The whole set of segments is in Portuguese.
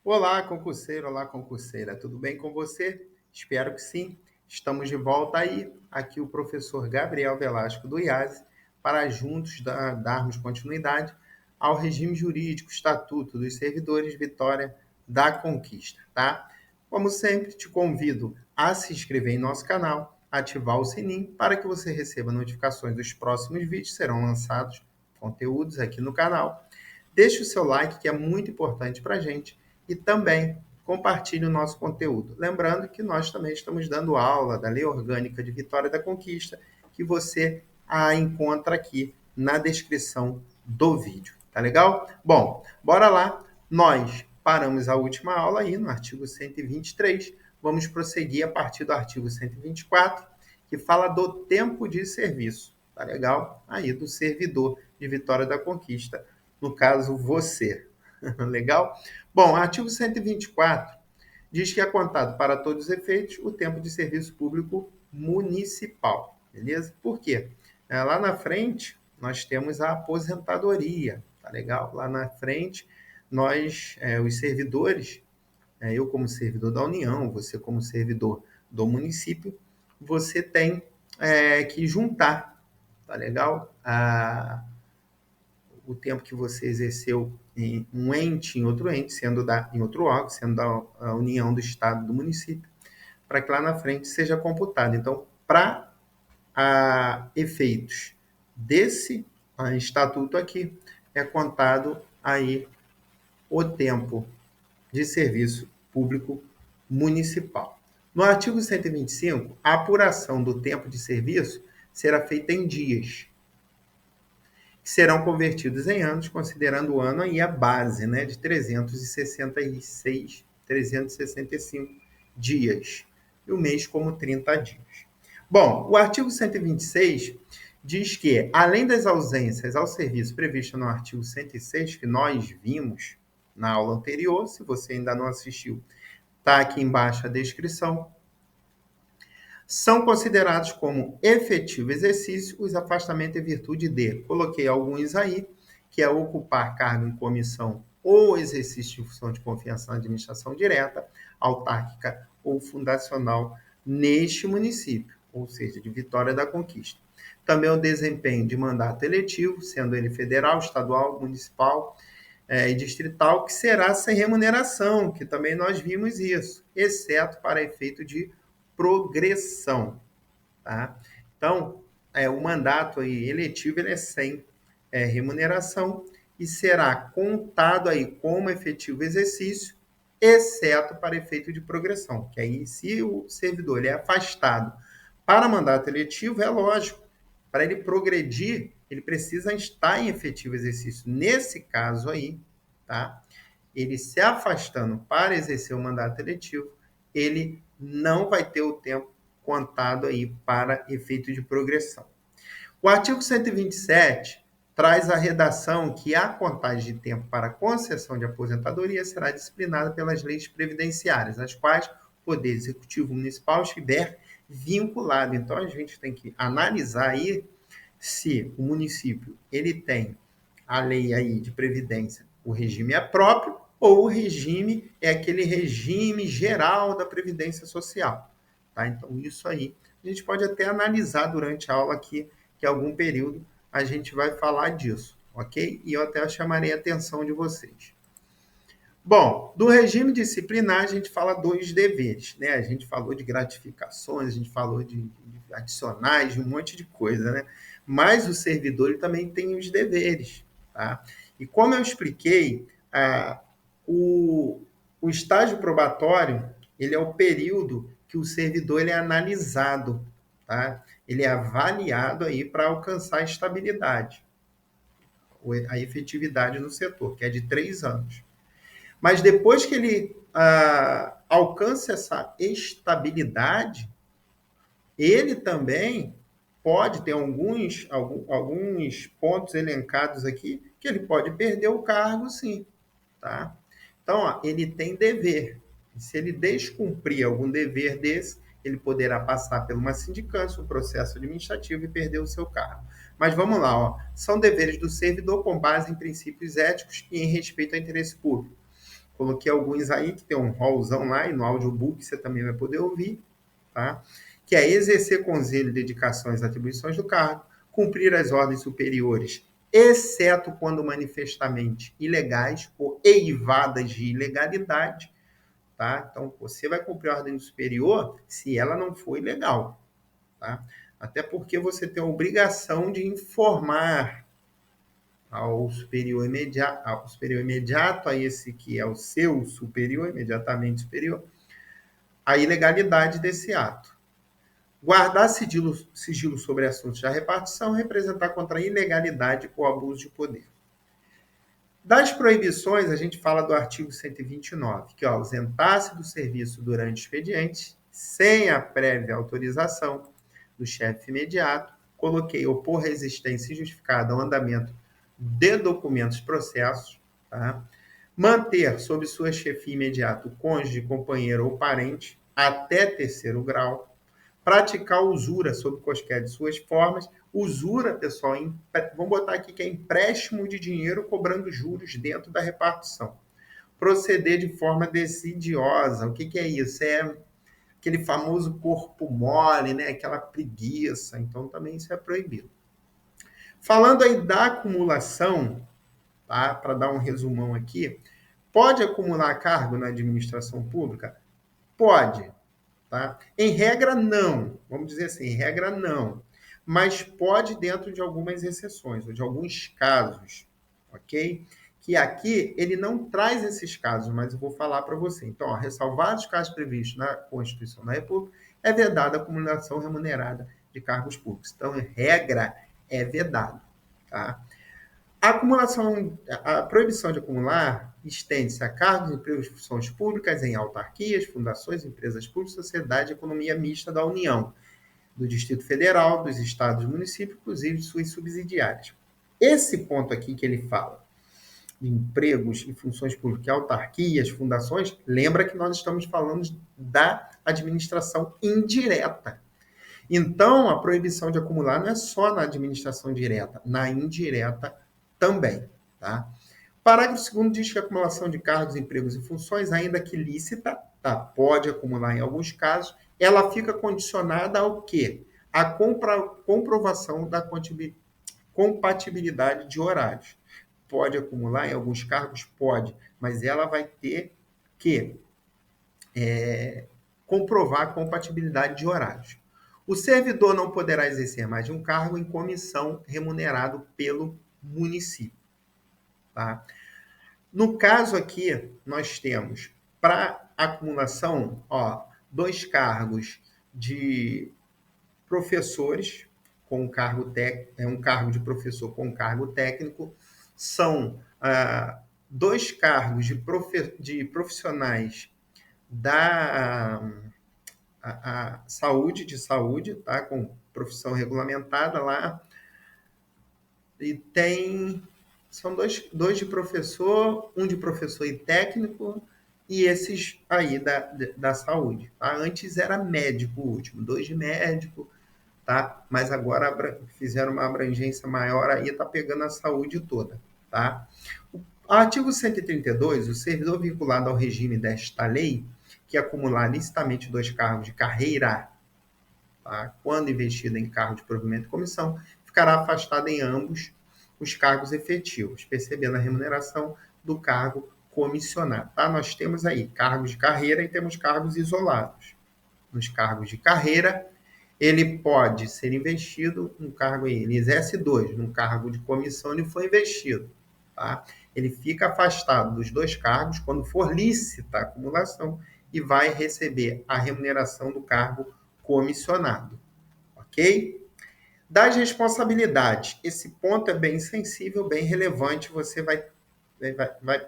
Olá, concurseira, tudo bem com você? Espero que sim. Estamos de volta aí, aqui o professor Gabriel Velasco do IASE, para juntos darmos continuidade ao regime jurídico, Estatuto dos Servidores Vitória da Conquista, tá? Como sempre, te convido a se inscrever em nosso canal, ativar o sininho para que você receba notificações dos próximos vídeos, serão lançados conteúdos aqui no canal. Deixe o seu like, que é muito importante para a gente, e também compartilhe o nosso conteúdo. Lembrando que nós também estamos dando aula da Lei Orgânica de Vitória da Conquista, que você a encontra aqui na descrição do vídeo. Tá legal? Bom, bora lá. Nós paramos a última aula aí no artigo 123. Vamos prosseguir a partir do artigo 124, que fala do tempo de serviço. Tá legal? Aí do servidor de Vitória da Conquista, no caso você. Legal? Bom, artigo 124 diz que é contado para todos os efeitos o tempo de serviço público municipal, beleza? Por quê? Lá na frente, nós temos a aposentadoria, tá legal? Lá na frente, nós, os servidores, eu como servidor da União, você como servidor do município, você tem que juntar, tá legal? O tempo que você exerceu em um ente, em outro ente, em outro órgão, sendo da União, do Estado, do município, para que lá na frente seja computado. Então, para efeitos desse estatuto aqui, é contado aí o tempo de serviço público municipal. No artigo 125, a apuração do tempo de serviço será feita em dias, que serão convertidos em anos, considerando o ano aí a base, né, de 365 dias, e o mês como 30 dias. Bom, o artigo 126 diz que, além das ausências ao serviço previstas no artigo 106, que nós vimos na aula anterior, se você ainda não assistiu, está aqui embaixo a descrição, são considerados como efetivo exercício os afastamentos em virtude de, coloquei alguns aí, que é ocupar cargo em comissão ou exercício de função de confiança na administração direta, autárquica ou fundacional neste município, ou seja, de Vitória da Conquista. Também o desempenho de mandato eletivo, sendo ele federal, estadual, municipal e distrital, que será sem remuneração, que também nós vimos isso, exceto para efeito de progressão, tá? Então, o mandato aí eletivo ele é sem remuneração e será contado aí como efetivo exercício, exceto para efeito de progressão, que aí se o servidor ele é afastado para mandato eletivo, é lógico, para ele progredir, ele precisa estar em efetivo exercício. Nesse caso aí, tá? Ele se afastando para exercer o mandato eletivo, ele não vai ter o tempo contado aí para efeito de progressão. O artigo 127 traz a redação que a contagem de tempo para concessão de aposentadoria será disciplinada pelas leis previdenciárias, as quais o Poder Executivo Municipal estiver vinculado. Então, a gente tem que analisar aí se o município ele tem a lei aí de previdência, o regime é próprio ou o regime é aquele regime geral da previdência social, tá? Então isso aí a gente pode até analisar durante a aula aqui, que algum período a gente vai falar disso, ok? E eu até chamarei a atenção de vocês. Bom, do regime disciplinar a gente fala dos deveres, né? A gente falou de gratificações, a gente falou de adicionais, de um monte de coisa, né? Mas o servidor ele também tem os deveres, tá? E como eu expliquei, o estágio probatório ele é o período que o servidor ele é analisado, tá? Ele é avaliado aí para alcançar a estabilidade, a efetividade no setor, que é de 3 anos. Mas depois que ele alcança essa estabilidade, ele também pode ter alguns pontos elencados aqui que ele pode perder o cargo, sim. Tá? Então, ele tem dever. Se ele descumprir algum dever desse, ele poderá passar por uma sindicância, um processo administrativo e perder o seu cargo. Mas vamos lá, são deveres do servidor com base em princípios éticos e em respeito ao interesse público. Coloquei alguns aí, que tem um rolzão lá, e no audiobook você também vai poder ouvir, tá? Que é exercer com zelo e dedicação as atribuições do cargo, cumprir as ordens superiores, exceto quando manifestamente ilegais ou eivadas de ilegalidade, tá? Então, você vai cumprir a ordem superior se ela não for ilegal, tá? Até porque você tem a obrigação de informar ao superior imediato, a esse que é o seu superior, imediatamente superior, a ilegalidade desse ato. Guardar sigilo sobre assuntos da repartição, representar contra a ilegalidade ou abuso de poder. Das proibições, a gente fala do artigo 129, que é ausentar-se do serviço durante o expediente, sem a prévia autorização do chefe imediato. Coloquei opor resistência injustificada ao andamento de documentos e processos. Tá? Manter sob sua chefia imediata o cônjuge, companheiro ou parente, até terceiro grau. Praticar usura sob quaisquer de suas formas. Usura, pessoal, vamos botar aqui que é empréstimo de dinheiro cobrando juros dentro da repartição. Proceder de forma desidiosa. O que é isso? É aquele famoso corpo mole, né? Aquela preguiça. Então, também isso é proibido. Falando aí da acumulação, tá? Para dar um resumão aqui, pode acumular cargo na administração pública? Pode. Tá? Em regra, não. Vamos dizer assim, em regra, não. Mas pode dentro de algumas exceções, ou de alguns casos, ok? Que aqui ele não traz esses casos, mas eu vou falar para você. Então, ó, ressalvados os casos previstos na Constituição da República, é vedada a acumulação remunerada de cargos públicos. Então, em regra, é vedado. Tá? A proibição de acumular estende-se a cargos e funções públicas em autarquias, fundações, empresas públicas, sociedade e economia mista da União, do Distrito Federal, dos estados e municípios, inclusive de suas subsidiárias. Esse ponto aqui que ele fala de empregos e funções públicas, autarquias, fundações, lembra que nós estamos falando da administração indireta. Então, a proibição de acumular não é só na administração direta, na indireta também, tá? Parágrafo 2º diz que a acumulação de cargos, empregos e funções, ainda que lícita, tá? Pode acumular em alguns casos, ela fica condicionada ao quê? A comprovação da compatibilidade de horários. Pode acumular em alguns cargos? Pode, mas ela vai ter que comprovar a compatibilidade de horários. O servidor não poderá exercer mais de um cargo em comissão remunerado pelo município. Tá? No caso aqui, nós temos para acumulação, 2 cargos de professores com cargo técnico, um cargo de professor com cargo técnico, são 2 cargos de profissionais da saúde, tá? Com profissão regulamentada lá. E são dois de professor, um de professor e técnico, e esses aí da saúde. Tá? Antes era médico o último, 2 de médico, tá? Mas agora fizeram uma abrangência maior aí, tá pegando a saúde toda. Tá? O artigo 132, o servidor vinculado ao regime desta lei, que acumular licitamente 2 cargos de carreira, tá? Quando investido em cargo de provimento de comissão, ficará afastado em ambos os cargos efetivos, percebendo a remuneração do cargo comissionado. Tá? Nós temos aí cargos de carreira e temos cargos isolados. Nos cargos de carreira, ele pode ser investido, um cargo aí, ele exerce 2, num cargo de comissão ele foi investido. Tá? Ele fica afastado dos 2 cargos quando for lícita a acumulação e vai receber a remuneração do cargo comissionado. Ok? Das responsabilidades, esse ponto é bem sensível, bem relevante, você vai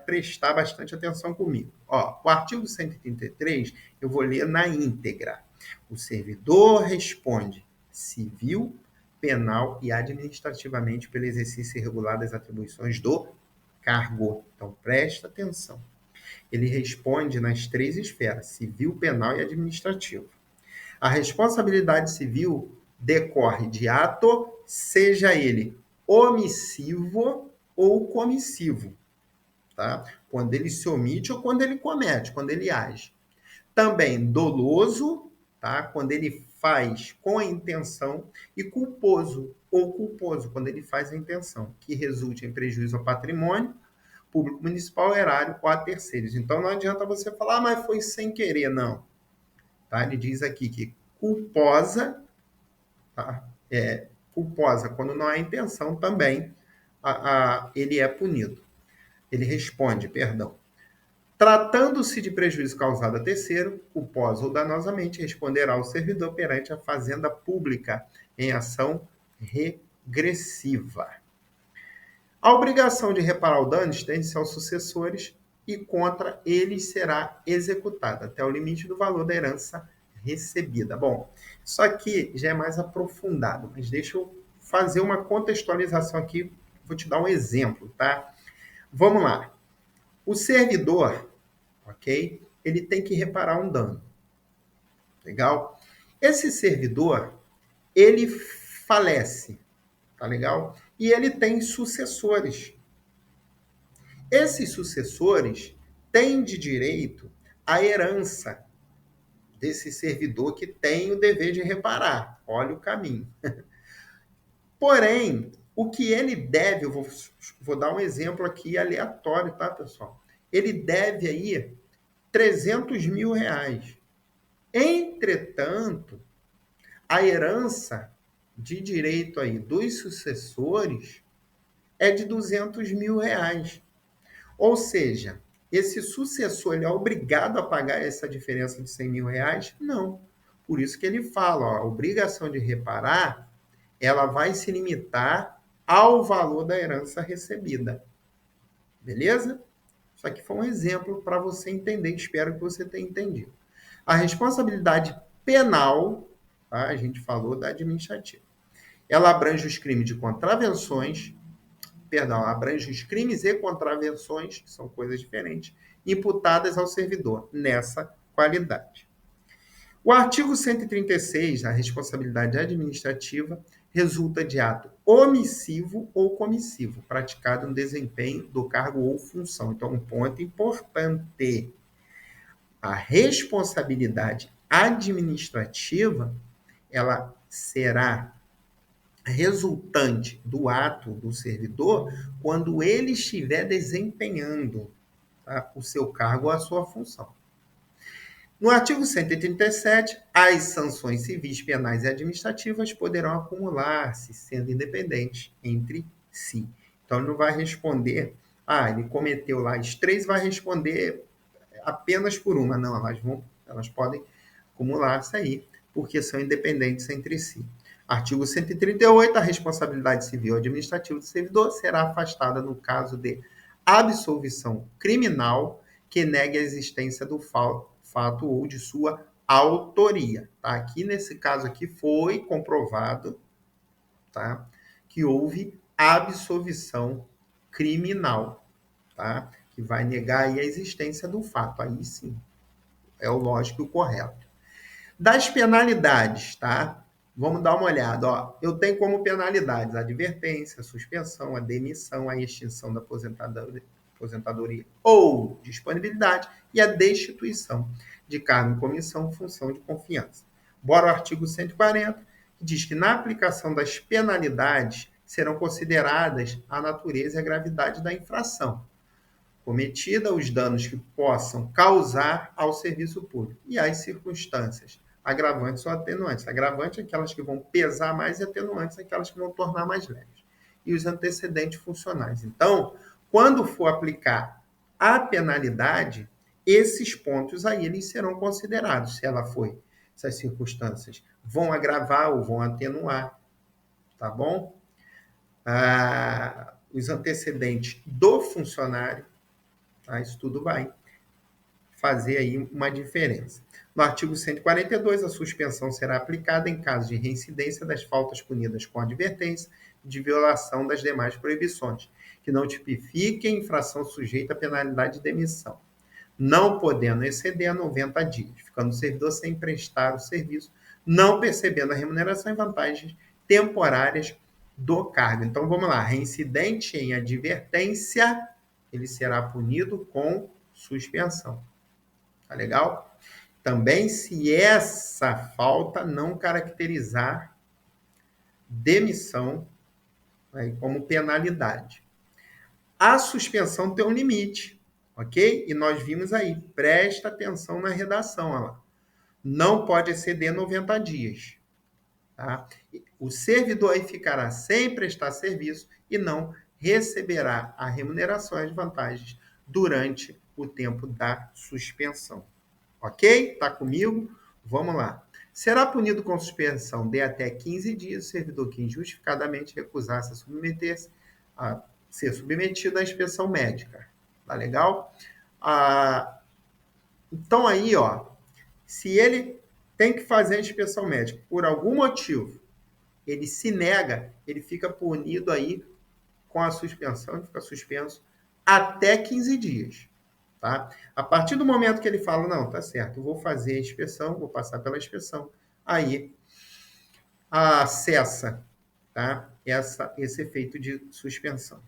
prestar bastante atenção comigo. O artigo 133, eu vou ler na íntegra. O servidor responde civil, penal e administrativamente pelo exercício irregular das atribuições do cargo. Então, presta atenção. Ele responde nas 3 esferas, civil, penal e administrativo. A responsabilidade civil decorre de ato, seja ele omissivo ou comissivo. tá? Quando ele se omite ou quando ele comete, quando ele age. Também doloso, tá? Quando ele faz com a intenção, e culposo, ou culposo, quando ele faz a intenção, que resulte em prejuízo ao patrimônio público municipal, erário ou a terceiros. Então não adianta você falar, mas foi sem querer, não. Tá? Ele diz aqui que culposa, tá? Culposa, quando não há intenção também, ele é punido. Ele responde, perdão. Tratando-se de prejuízo causado a terceiro, culposo ou danosamente, responderá o servidor perante a Fazenda Pública em ação regressiva. A obrigação de reparar o dano estende-se aos sucessores e contra eles será executada até o limite do valor da herança recebida. Bom, isso aqui já é mais aprofundado, mas deixa eu fazer uma contextualização aqui, vou te dar um exemplo, tá? Vamos lá. O servidor, ok? Ele tem que reparar um dano. Legal? Esse servidor, ele falece, tá legal? E ele tem sucessores. Esses sucessores têm de direito a herança desse servidor que tem o dever de reparar. Olha o caminho. Porém, o que ele deve, eu vou dar um exemplo aqui aleatório, tá, pessoal? Ele deve aí 300 mil reais. Entretanto, a herança de direito aí dos sucessores é de 200 mil reais. Ou seja, esse sucessor ele é obrigado a pagar essa diferença de 100 mil reais? Não. Por isso que ele fala, ó, a obrigação de reparar, ela vai se limitar ao valor da herança recebida. Beleza? Isso aqui foi um exemplo para você entender, espero que você tenha entendido. A responsabilidade penal, tá? A gente falou da administrativa. Ela abrange os crimes de contravenções, abrange os crimes e contravenções, que são coisas diferentes, imputadas ao servidor nessa qualidade. O artigo 136, a responsabilidade administrativa, resulta de ato omissivo ou comissivo, praticado no desempenho do cargo ou função. Então, um ponto importante. A responsabilidade administrativa, ela será resultante do ato do servidor quando ele estiver desempenhando, tá, o seu cargo ou a sua função. No artigo 137, as sanções civis, penais e administrativas poderão acumular-se, sendo independentes entre si. Então, ele não vai responder, ele cometeu lá as três, vai responder apenas por uma. Não, elas podem acumular-se aí, porque são independentes entre si. Artigo 138, a responsabilidade civil administrativa do servidor será afastada no caso de absolvição criminal que negue a existência do fato ou de sua autoria. Tá? Aqui, nesse caso aqui, foi comprovado, tá, que houve absolvição criminal, tá? Que vai negar aí a existência do fato. Aí sim, é o lógico e o correto. Das penalidades, tá? Vamos dar uma olhada. Ó, eu tenho como penalidades a advertência, a suspensão, a demissão, a extinção da aposentadoria ou disponibilidade e a destituição de cargo em comissão, função de confiança. Bora ao artigo 140, que diz que na aplicação das penalidades serão consideradas a natureza e a gravidade da infração cometida, os danos que possam causar ao serviço público e as circunstâncias agravantes ou atenuantes. Agravante é aquelas que vão pesar mais e atenuantes aquelas que vão tornar mais leves. E os antecedentes funcionais. Então, quando for aplicar a penalidade, esses pontos aí eles serão considerados. Se as circunstâncias vão agravar ou vão atenuar, tá bom? Os antecedentes do funcionário, tá? Isso tudo vai fazer aí uma diferença. No artigo 142, a suspensão será aplicada em caso de reincidência das faltas punidas com advertência de violação das demais proibições, que não tipifiquem infração sujeita a penalidade de demissão, não podendo exceder 90 dias, ficando o servidor sem prestar o serviço, não percebendo a remuneração e vantagens temporárias do cargo. Então, vamos lá. Reincidente em advertência, ele será punido com suspensão. Tá legal? Também, se essa falta não caracterizar demissão, né, como penalidade. A suspensão tem um limite, ok? E nós vimos aí, presta atenção na redação, olha lá. Não pode exceder 90 dias. Tá? O servidor aí ficará sem prestar serviço e não receberá a remuneração e as vantagens durante o tempo da suspensão. Ok? Tá comigo? Vamos lá. Será punido com suspensão de até 15 dias o servidor que injustificadamente recusar-se a submeter-se a ser submetido à inspeção médica. Tá legal? Então aí, ó, se ele tem que fazer a inspeção médica por algum motivo, ele se nega, ele fica punido aí com a suspensão, ele fica suspenso até 15 dias. Tá? A partir do momento que ele fala, não, tá certo, eu vou fazer a inspeção, vou passar pela inspeção, aí cessa, tá? Esse efeito de suspensão.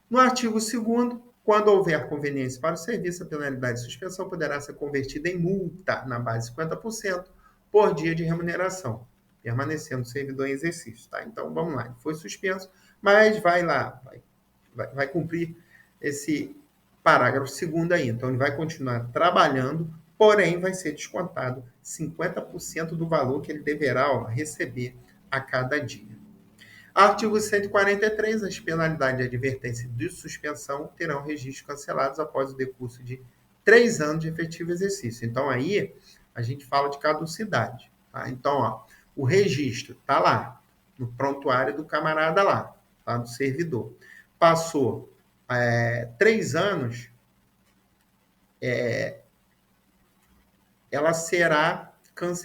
No artigo 2º, quando houver conveniência para o serviço, a penalidade de suspensão poderá ser convertida em multa na base de 50% por dia de remuneração, permanecendo o servidor em exercício. Tá? Então, vamos lá, ele foi suspenso, mas vai lá, vai cumprir esse parágrafo 2º aí. Então, ele vai continuar trabalhando, porém, vai ser descontado 50% do valor que ele deverá receber a cada dia. Artigo 143. As penalidades de advertência e de suspensão terão registros cancelados após o decurso de 3 anos de efetivo exercício. Então, aí, a gente fala de caducidade. Tá? Então, ó, o registro está lá, no prontuário do camarada lá, tá? Do servidor. Passou 3 anos,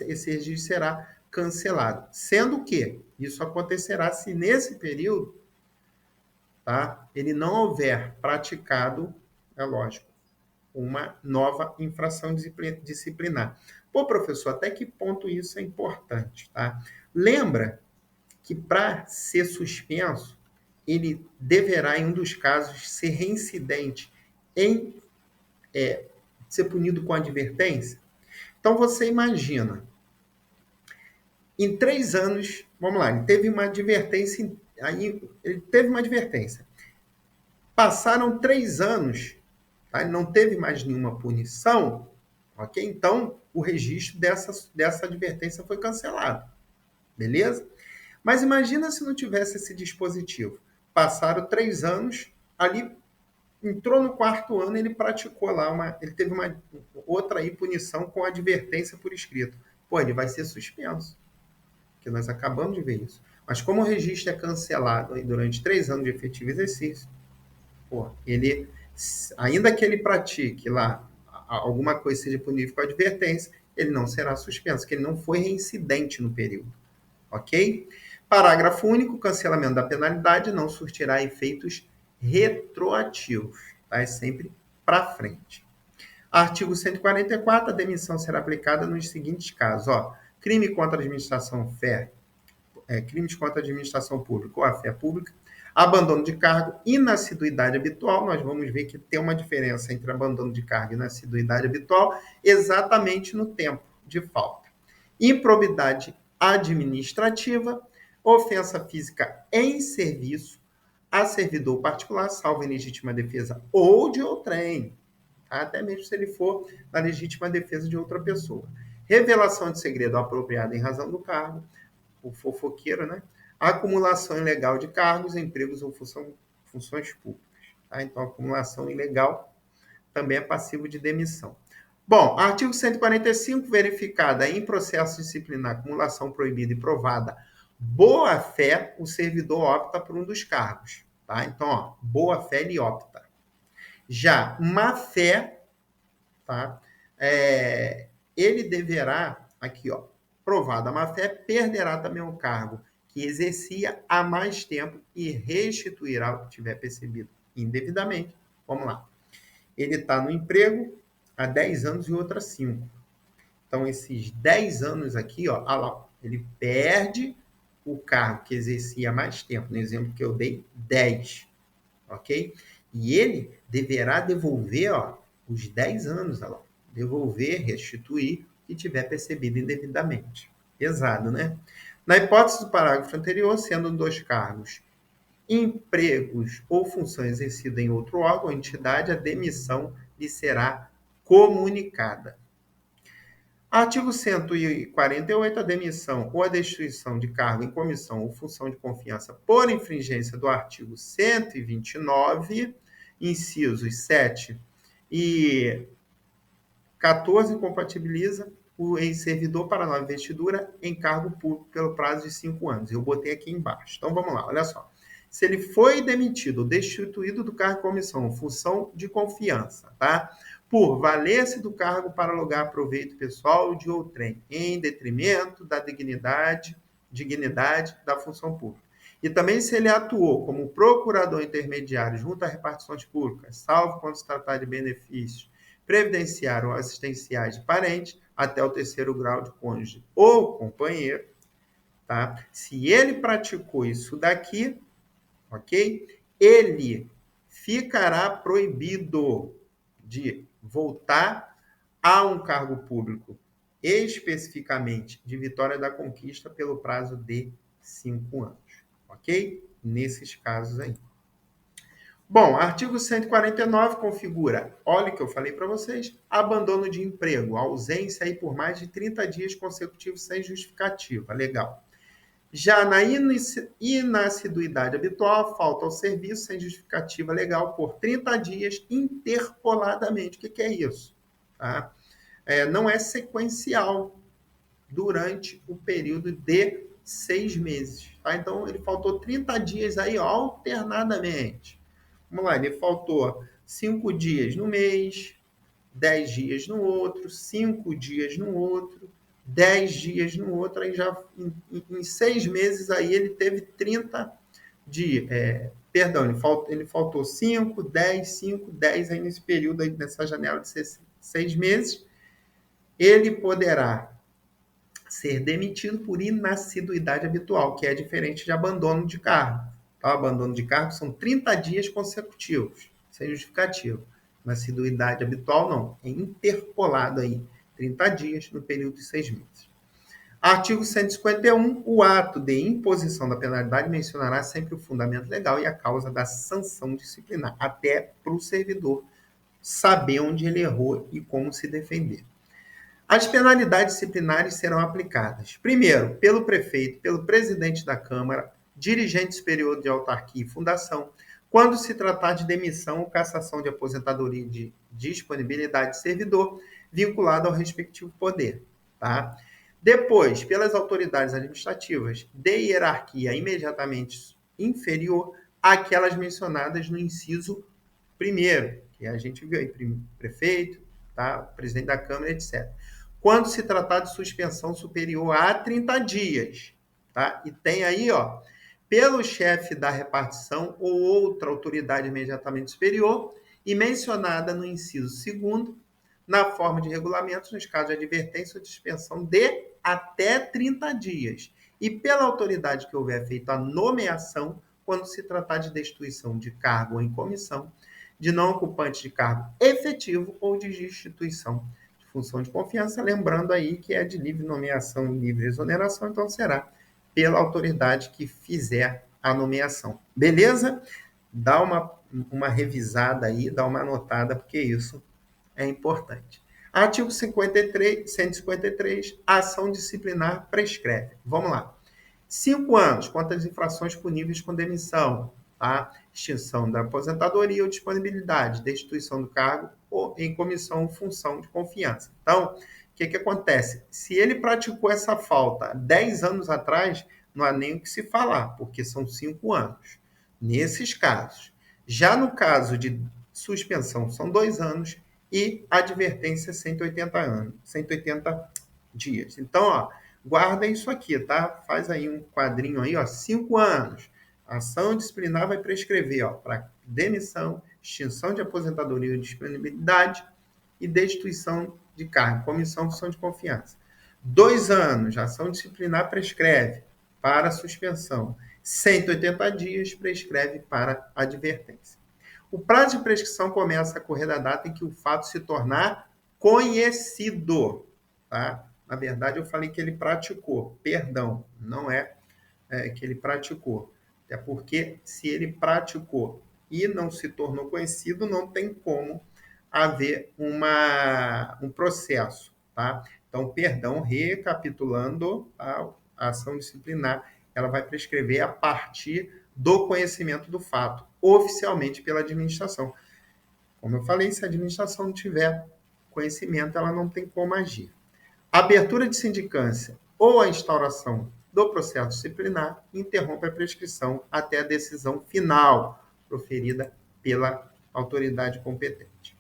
esse registro será cancelado. Sendo que isso acontecerá se nesse período, tá, ele não houver praticado, é lógico, uma nova infração disciplinar. Pô, professor, até que ponto isso é importante? Tá? Lembra que para ser suspenso, ele deverá, em um dos casos, ser reincidente em ser punido com advertência? Então, você imagina, em 3 anos, vamos lá, ele teve uma advertência, Passaram 3 anos, tá? Ele não teve mais nenhuma punição, ok? Então, o registro dessa advertência foi cancelado, beleza? Mas imagina se não tivesse esse dispositivo. Passaram 3 anos, ali entrou no 4º ano, ele praticou lá ele teve uma outra aí punição com advertência por escrito. Pô, ele vai ser suspenso, que nós acabamos de ver isso. Mas como o registro é cancelado aí durante 3 anos de efetivo exercício, pô, ele, ainda que ele pratique lá alguma coisa seja punível com advertência, ele não será suspenso, porque ele não foi reincidente no período. Ok? Parágrafo único, cancelamento da penalidade não surtirá efeitos retroativos. Tá? É sempre para frente. Artigo 144, a demissão será aplicada nos seguintes casos. Ó, crime contra a administração crimes contra a administração pública ou a fé pública, abandono de cargo, inassiduidade habitual. Nós vamos ver que tem uma diferença entre abandono de cargo e inassiduidade habitual exatamente no tempo de falta. Improbidade administrativa, ofensa física em serviço a servidor particular, salvo em legítima defesa ou de outrem, tá? Até mesmo se ele for na legítima defesa de outra pessoa. Revelação de segredo apropriado em razão do cargo, o fofoqueiro, né? Acumulação ilegal de cargos, empregos ou funções públicas. Tá? Então, acumulação ilegal também é passivo de demissão. Bom, artigo 145, verificada em processo disciplinar acumulação proibida e provada boa-fé, o servidor opta por um dos cargos. Tá? Então, ó, boa-fé ele opta. Já má-fé, tá? Ele deverá, aqui, ó, provada a má-fé, perderá também o cargo que exercia há mais tempo e restituirá o que tiver percebido indevidamente. Vamos lá. Ele está no emprego há 10 anos e outra 5. Então, esses 10 anos aqui, ó, lá, ele perde o cargo que exercia há mais tempo. No exemplo que eu dei, 10. Ok? E ele deverá devolver, ó, os 10 anos, ó, devolver, restituir o que tiver percebido indevidamente. Pesado, né? Na hipótese do parágrafo anterior, sendo dos cargos empregos ou funções exercidas em outro órgão ou entidade, a demissão lhe será comunicada. Artigo 148, a demissão ou a destituição de cargo em comissão ou função de confiança por infringência do artigo 129, incisos 7 e 14, compatibiliza o ex-servidor para nova investidura em cargo público pelo prazo de 5 anos. Eu botei aqui embaixo. Então, vamos lá, olha só. Se ele foi demitido ou destituído do cargo de comissão, função de confiança, tá? Por valer-se do cargo para alugar proveito pessoal de outrem, em detrimento da dignidade da função pública. E também se ele atuou como procurador intermediário junto a repartições públicas, salvo quando se tratar de benefícios previdenciários ou assistenciais de parentes, até o 3º grau de cônjuge ou companheiro, tá? Se ele praticou isso daqui, ok? Ele ficará proibido de voltar a um cargo público, especificamente de Vitória da Conquista, pelo prazo de 5 anos, ok? Nesses casos aí. Bom, artigo 149 configura, olha o que eu falei para vocês, abandono de emprego, ausência aí por mais de 30 dias consecutivos sem justificativa. Legal. Já na inassiduidade habitual, falta ao serviço sem justificativa legal por 30 dias interpoladamente. O que é isso? Tá? Não é sequencial durante o período de 6 meses. Tá? Então, ele faltou 30 dias aí ó, alternadamente. Vamos lá, ele faltou 5 dias no mês, 10 dias no outro, 5 dias no outro, 10 dias no outro, aí já em 6 meses aí ele teve 30 dias. Ele faltou 5, 10 aí nesse período, aí, nessa janela de 6 meses, ele poderá ser demitido por inassiduidade habitual, que é diferente de abandono de cargo. Tá? O abandono de cargo são 30 dias consecutivos, sem justificativa. Na assiduidade habitual, não. É interpolado aí, 30 dias no período de 6 meses. Artigo 151. O ato de imposição da penalidade mencionará sempre o fundamento legal e a causa da sanção disciplinar, até para o servidor saber onde ele errou e como se defender. As penalidades disciplinares serão aplicadas, primeiro, pelo prefeito, pelo presidente da Câmara, dirigente superior de autarquia e fundação, quando se tratar de demissão ou cassação de aposentadoria de disponibilidade de servidor vinculado ao respectivo poder. Tá? Depois, pelas autoridades administrativas de hierarquia imediatamente inferior àquelas mencionadas no inciso primeiro, que a gente viu aí, prefeito, tá? Presidente da Câmara, etc. Quando se tratar de suspensão superior a 30 dias, tá? E tem aí, ó, pelo chefe da repartição ou outra autoridade imediatamente superior e mencionada no inciso 2º, na forma de regulamentos, nos casos de advertência ou de suspensão de até 30 dias. E pela autoridade que houver feito a nomeação, quando se tratar de destituição de cargo ou em comissão, de não ocupante de cargo efetivo ou de destituição de função de confiança, lembrando aí que é de livre nomeação e livre exoneração, então será pela autoridade que fizer a nomeação. Beleza? Dá uma revisada aí, dá uma anotada, porque isso é importante. Artigo 153, a ação disciplinar prescreve. Vamos lá. 5 anos quanto às infrações puníveis com demissão, tá? Extinção da aposentadoria ou disponibilidade, destituição do cargo ou em comissão ou função de confiança. Então, o que acontece? Se ele praticou essa falta 10 anos atrás, não há nem o que se falar, porque são 5 anos. Nesses casos. Já no caso de suspensão, são 2 anos e advertência 180 dias. Então, ó, guarda isso aqui, tá? Faz aí um quadrinho aí, ó, 5 anos. A ação disciplinar vai prescrever, ó, para demissão, extinção de aposentadoria ou disponibilidade e destituição de cargo, comissão, função de confiança. 2 anos, a ação disciplinar prescreve para suspensão. 180 dias prescreve para advertência. O prazo de prescrição começa a correr da data em que o fato se tornar conhecido, tá? Na verdade, eu falei que ele praticou, perdão, não que ele praticou. É porque se ele praticou e não se tornou conhecido, não tem como haver um processo, tá? Então, perdão, recapitulando, a ação disciplinar, ela vai prescrever a partir do conhecimento do fato, oficialmente pela administração. Como eu falei, se a administração não tiver conhecimento, ela não tem como agir. A abertura de sindicância ou a instauração do processo disciplinar interrompe a prescrição até a decisão final proferida pela autoridade competente.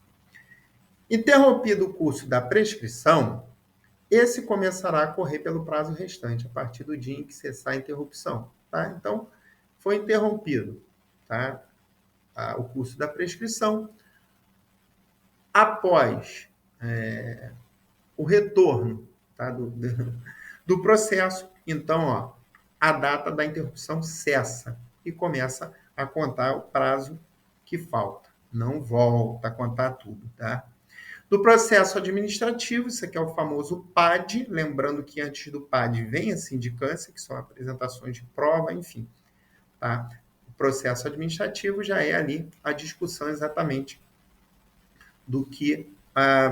Interrompido o curso da prescrição, esse começará a correr pelo prazo restante, a partir do dia em que cessar a interrupção. Tá? Então, foi interrompido, tá? O curso da prescrição. Após o retorno, tá? do processo, então, a data da interrupção cessa e começa a contar o prazo que falta. Não volta a contar tudo, tá? Do processo administrativo, isso aqui é o famoso PAD, lembrando que antes do PAD vem a sindicância, que são apresentações de prova, enfim. Tá? O processo administrativo já é ali a discussão exatamente do que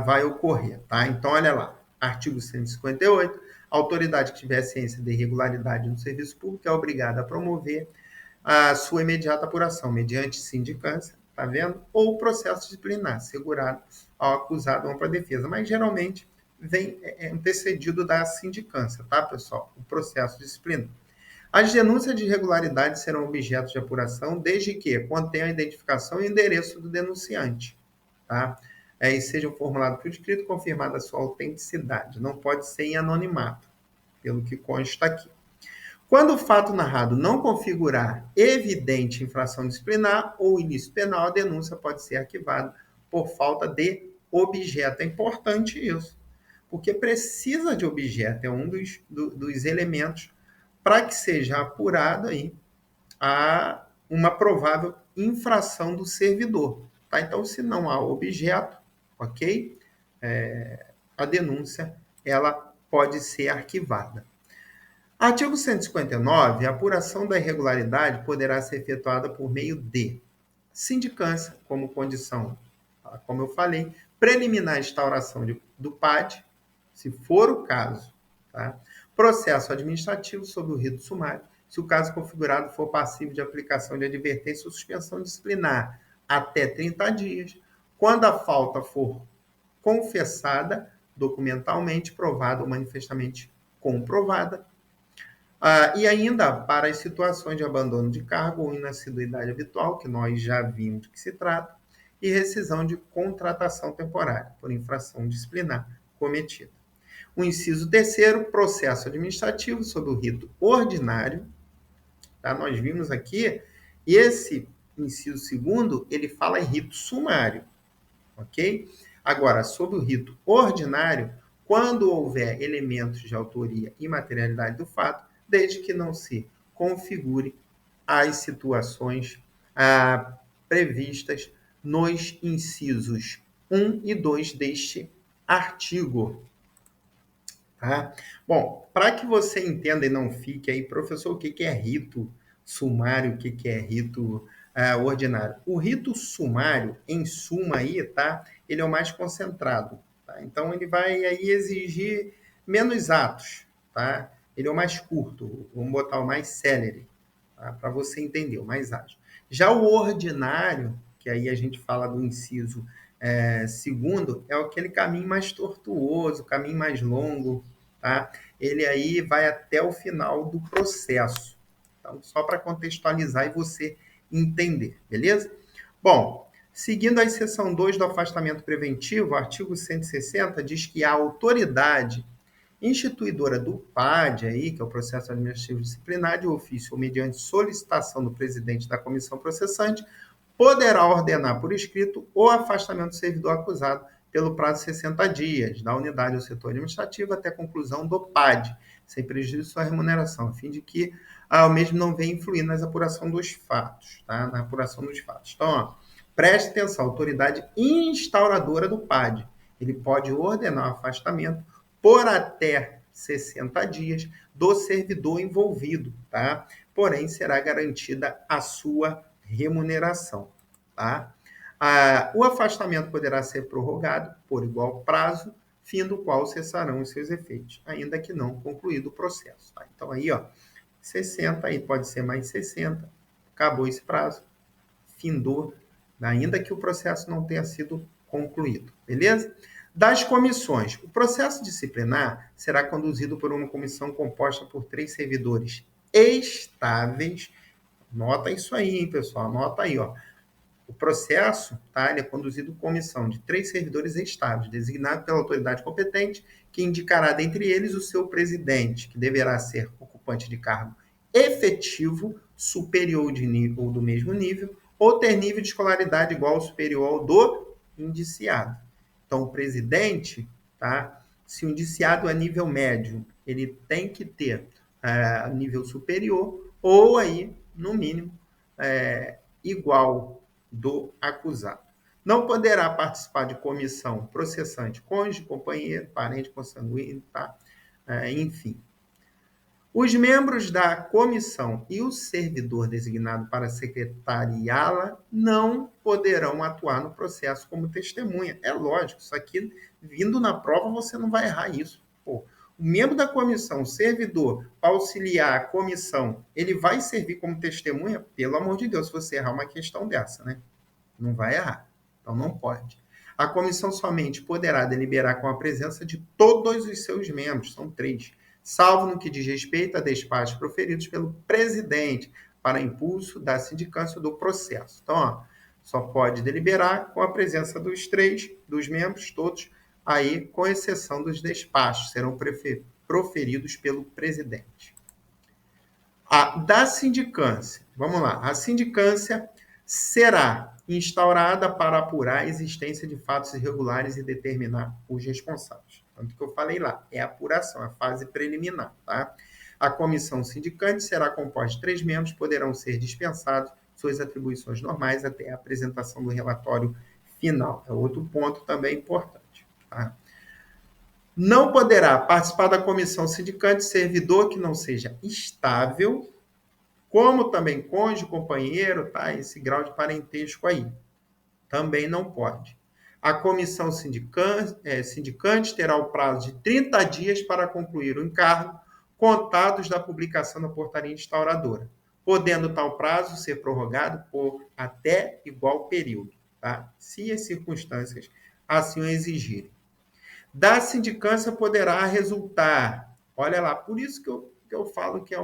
vai ocorrer. Tá? Então, olha lá, artigo 158, a autoridade que tiver ciência de irregularidade no serviço público é obrigada a promover a sua imediata apuração, mediante sindicância, tá vendo? Ou processo disciplinar, segurado ao acusado ou para a defesa. Mas, geralmente, vem antecedido da sindicância, tá, pessoal? O processo disciplinar. As denúncias de irregularidade serão objeto de apuração desde que contenham a identificação e endereço do denunciante, tá? E sejam formulados por escrito, confirmada a sua autenticidade. Não pode ser em anonimato, pelo que consta aqui. Quando o fato narrado não configurar evidente infração disciplinar ou ilícito penal, a denúncia pode ser arquivada por falta de objeto. É importante isso, porque precisa de objeto, é um dos elementos para que seja apurado aí uma provável infração do servidor. Tá? Então, se não há objeto, ok? A denúncia ela pode ser arquivada. Artigo 159, a apuração da irregularidade poderá ser efetuada por meio de sindicância, como condição, como eu falei, preliminar à instauração do PAD, se for o caso, tá? Processo administrativo sob o rito sumário, se o caso configurado for passivo de aplicação de advertência ou suspensão disciplinar até 30 dias, quando a falta for confessada, documentalmente provada ou manifestamente comprovada, e ainda para as situações de abandono de cargo ou inassiduidade habitual, que nós já vimos de que se trata, e rescisão de contratação temporária por infração disciplinar cometida. O inciso terceiro, processo administrativo sob o rito ordinário. Tá? Nós vimos aqui, esse inciso segundo, ele fala em rito sumário, ok? Agora, sob o rito ordinário, quando houver elementos de autoria e materialidade do fato, desde que não se configure as situações previstas nos incisos 1 e 2 deste artigo. Tá? Bom, para que você entenda e não fique aí, professor, o que é rito sumário, o que é rito ordinário? O rito sumário, em suma aí, tá? Ele é o mais concentrado, tá? Então, ele vai aí exigir menos atos, tá? Ele é o mais curto, vamos botar o mais célere, tá? Para você entender, o mais ágil. Já o ordinário, que aí a gente fala do inciso segundo, é aquele caminho mais tortuoso, caminho mais longo, tá? Ele aí vai até o final do processo. Então, só para contextualizar e você entender, beleza? Bom, seguindo a seção 2 do afastamento preventivo, o artigo 160 diz que a autoridade instituidora do PAD, aí, que é o processo administrativo disciplinar de ofício ou mediante solicitação do presidente da comissão processante, poderá ordenar por escrito o afastamento do servidor acusado pelo prazo de 60 dias, da unidade ou setor administrativo até a conclusão do PAD, sem prejuízo de sua remuneração, a fim de que o mesmo não venha influir na apuração dos fatos, tá? Na apuração dos fatos. Então, Preste atenção, autoridade instauradora do PAD. Ele pode ordenar o afastamento por até 60 dias do servidor envolvido, tá? Porém, será garantida a sua remuneração, tá? O afastamento poderá ser prorrogado por igual prazo, fim do qual cessarão os seus efeitos, ainda que não concluído o processo. Tá? Então, aí, ó, 60, aí pode ser mais 60, acabou esse prazo, findou, ainda que o processo não tenha sido concluído, beleza? Das comissões, o processo disciplinar será conduzido por uma comissão composta por 3 servidores estáveis. Nota isso aí, hein, pessoal? Anota aí, ó. O processo, tá, ele é conduzido por comissão de 3 servidores estáveis, designados pela autoridade competente, que indicará dentre eles o seu presidente, que deverá ser ocupante de cargo efetivo, superior de nível ou do mesmo nível, ou ter nível de escolaridade igual ou superior ao do indiciado. Então, o presidente, tá, se o indiciado é nível médio, ele tem que ter nível superior, ou aí, no mínimo, igual do acusado. Não poderá participar de comissão processante, cônjuge, companheiro, parente consanguíneo, tá? Enfim. Os membros da comissão e o servidor designado para secretariá-la não poderão atuar no processo como testemunha. É lógico, isso aqui, vindo na prova, você não vai errar isso. Pô, o membro da comissão, o servidor, para auxiliar a comissão, ele vai servir como testemunha? Pelo amor de Deus, se você errar uma questão dessa, né? Não vai errar. Então, não pode. A comissão somente poderá deliberar com a presença de todos os seus membros, são 3, salvo no que diz respeito a despachos proferidos pelo presidente para impulso da sindicância do processo. Então, ó, só pode deliberar com a presença dos 3, dos membros todos, aí com exceção dos despachos, serão proferidos pelo presidente. Da sindicância, vamos lá, a sindicância será instaurada para apurar a existência de fatos irregulares e determinar os responsáveis. Tanto que eu falei lá, é a apuração, a fase preliminar, tá? A comissão sindicante será composta de 3 membros, poderão ser dispensados suas atribuições normais até a apresentação do relatório final. É outro ponto também importante, tá? Não poderá participar da comissão sindicante servidor que não seja estável, como também cônjuge, companheiro, tá? Esse grau de parentesco aí. Também não pode. A comissão sindicante terá o prazo de 30 dias para concluir o encargo, contados da publicação da portaria instauradora, podendo tal prazo ser prorrogado por até igual período, tá? Se as circunstâncias assim o exigirem. Da sindicância poderá resultar, olha lá, por isso que eu falo que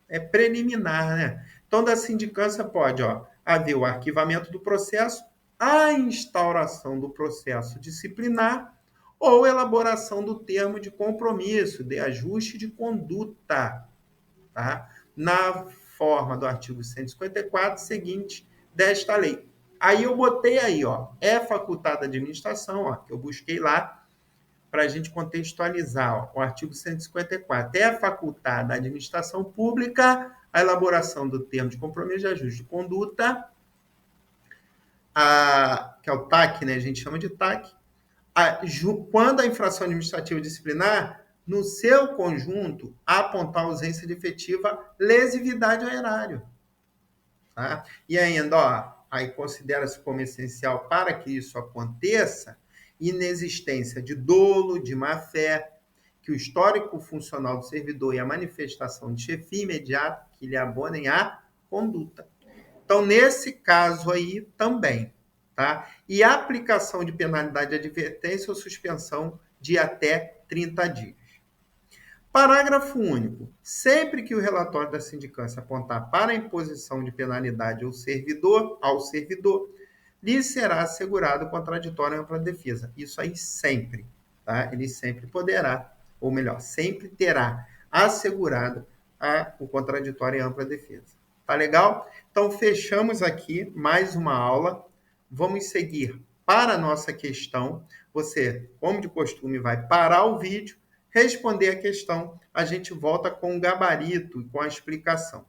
é preliminar, né? Então, da sindicância pode, ó, haver o arquivamento do processo, a instauração do processo disciplinar ou elaboração do termo de compromisso, de ajuste de conduta, tá? Na forma do artigo 154 seguinte desta lei. Aí eu botei aí, ó, é facultada a administração, ó, que eu busquei lá, para a gente contextualizar, ó, o artigo 154. É facultada à administração pública a elaboração do termo de compromisso de ajuste de conduta, que é o TAC, né? A gente chama de TAC, quando a infração administrativa disciplinar, no seu conjunto, apontar ausência de efetiva lesividade ao erário. Tá? E ainda, ó, aí considera-se como essencial para que isso aconteça inexistência de dolo, de má-fé, que o histórico funcional do servidor e a manifestação de chefia imediata que lhe abonem a conduta. Então, nesse caso aí também, tá? E a aplicação de penalidade de advertência ou suspensão de até 30 dias. Parágrafo único. Sempre que o relatório da sindicância apontar para a imposição de penalidade ao servidor, lhe será assegurado contraditório ampla defesa. Isso aí sempre, tá? Ele sempre poderá, ou melhor, sempre terá assegurado o contraditório e ampla defesa. Tá legal? Então, fechamos aqui mais uma aula. Vamos seguir para a nossa questão. Você, como de costume, vai parar o vídeo, responder a questão. A gente volta com o gabarito e com a explicação.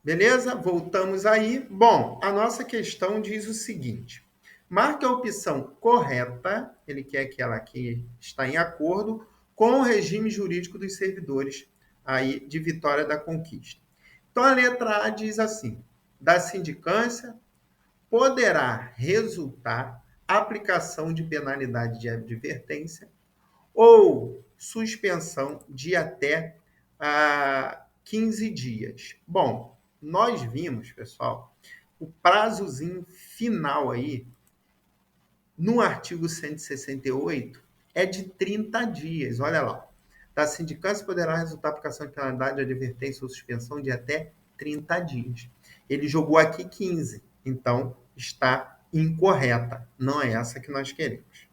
Beleza? Voltamos aí. Bom, a nossa questão diz o seguinte: marque a opção correta, ele quer aquela que está em acordo com o regime jurídico dos servidores aí de Vitória da Conquista. Então a letra A diz assim: da sindicância poderá resultar aplicação de penalidade de advertência ou suspensão de até 15 dias. Bom, nós vimos, pessoal, o prazozinho final aí, no artigo 168, é de 30 dias. Olha lá. Da sindicância poderá resultar aplicação de penalidade de advertência ou suspensão de até 30 dias. Ele jogou aqui 15, então está incorreta. Não é essa que nós queremos.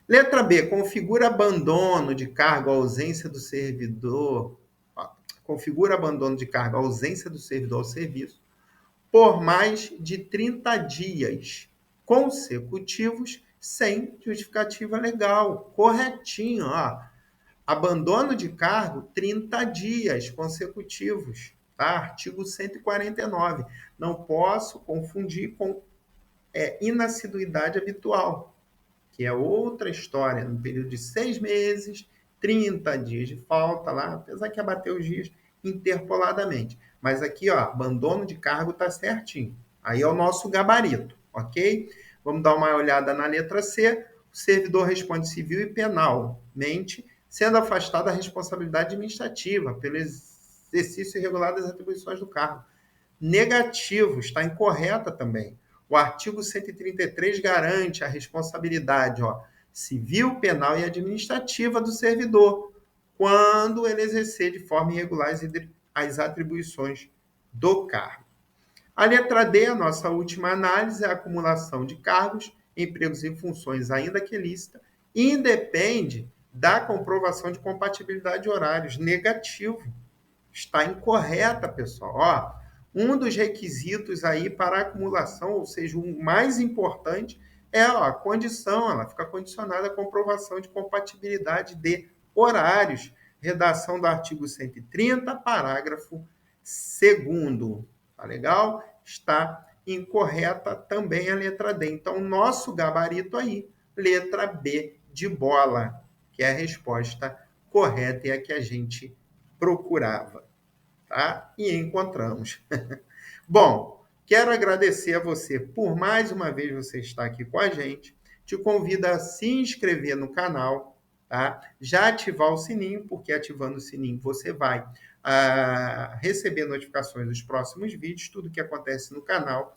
Letra B, configura abandono de cargo, ausência do servidor. Configura abandono de cargo, ausência do servidor ao serviço por mais de 30 dias consecutivos sem justificativa legal. Corretinho, ó. Abandono de cargo, 30 dias consecutivos. Tá? Artigo 149. Não posso confundir com inassiduidade habitual, que é outra história, no período de 6 meses, 30 dias de falta lá, apesar que abateu os dias interpoladamente. Mas aqui, ó, abandono de cargo está certinho. Aí é o nosso gabarito, ok? Vamos dar uma olhada na letra C. O servidor responde civil e penalmente, sendo afastado da responsabilidade administrativa pelo exercício irregular das atribuições do cargo. Negativo, está incorreta também. O artigo 133 garante a responsabilidade civil, penal e administrativa do servidor quando ele exercer de forma irregular as atribuições do cargo. A letra D, a nossa última análise, é a acumulação de cargos, empregos e funções, ainda que ilícita, independe da comprovação de compatibilidade de horários. Negativo. Está incorreta, pessoal. Um dos requisitos aí para a acumulação, ou seja, o mais importante, é a condição, ela fica condicionada à comprovação de compatibilidade de horários. Redação do artigo 130, parágrafo 2º. Tá legal? Está incorreta também a letra D. Então, nosso gabarito aí, letra B de bola, que é a resposta correta e a que a gente procurava, tá? E encontramos. Bom, quero agradecer a você por mais uma vez você estar aqui com a gente. Te convido a se inscrever no canal, tá? Já ativar o sininho, porque ativando o sininho você vai receber notificações dos próximos vídeos, tudo que acontece no canal.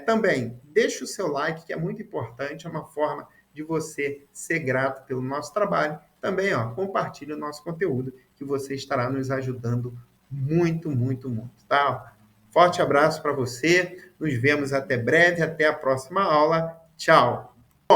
Também, deixe o seu like, que é muito importante, é uma forma de você ser grato pelo nosso trabalho. Também, compartilhe o nosso conteúdo, que você estará nos ajudando muito, muito, muito, tá? Forte abraço para você, nos vemos até breve, até a próxima aula. Tchau!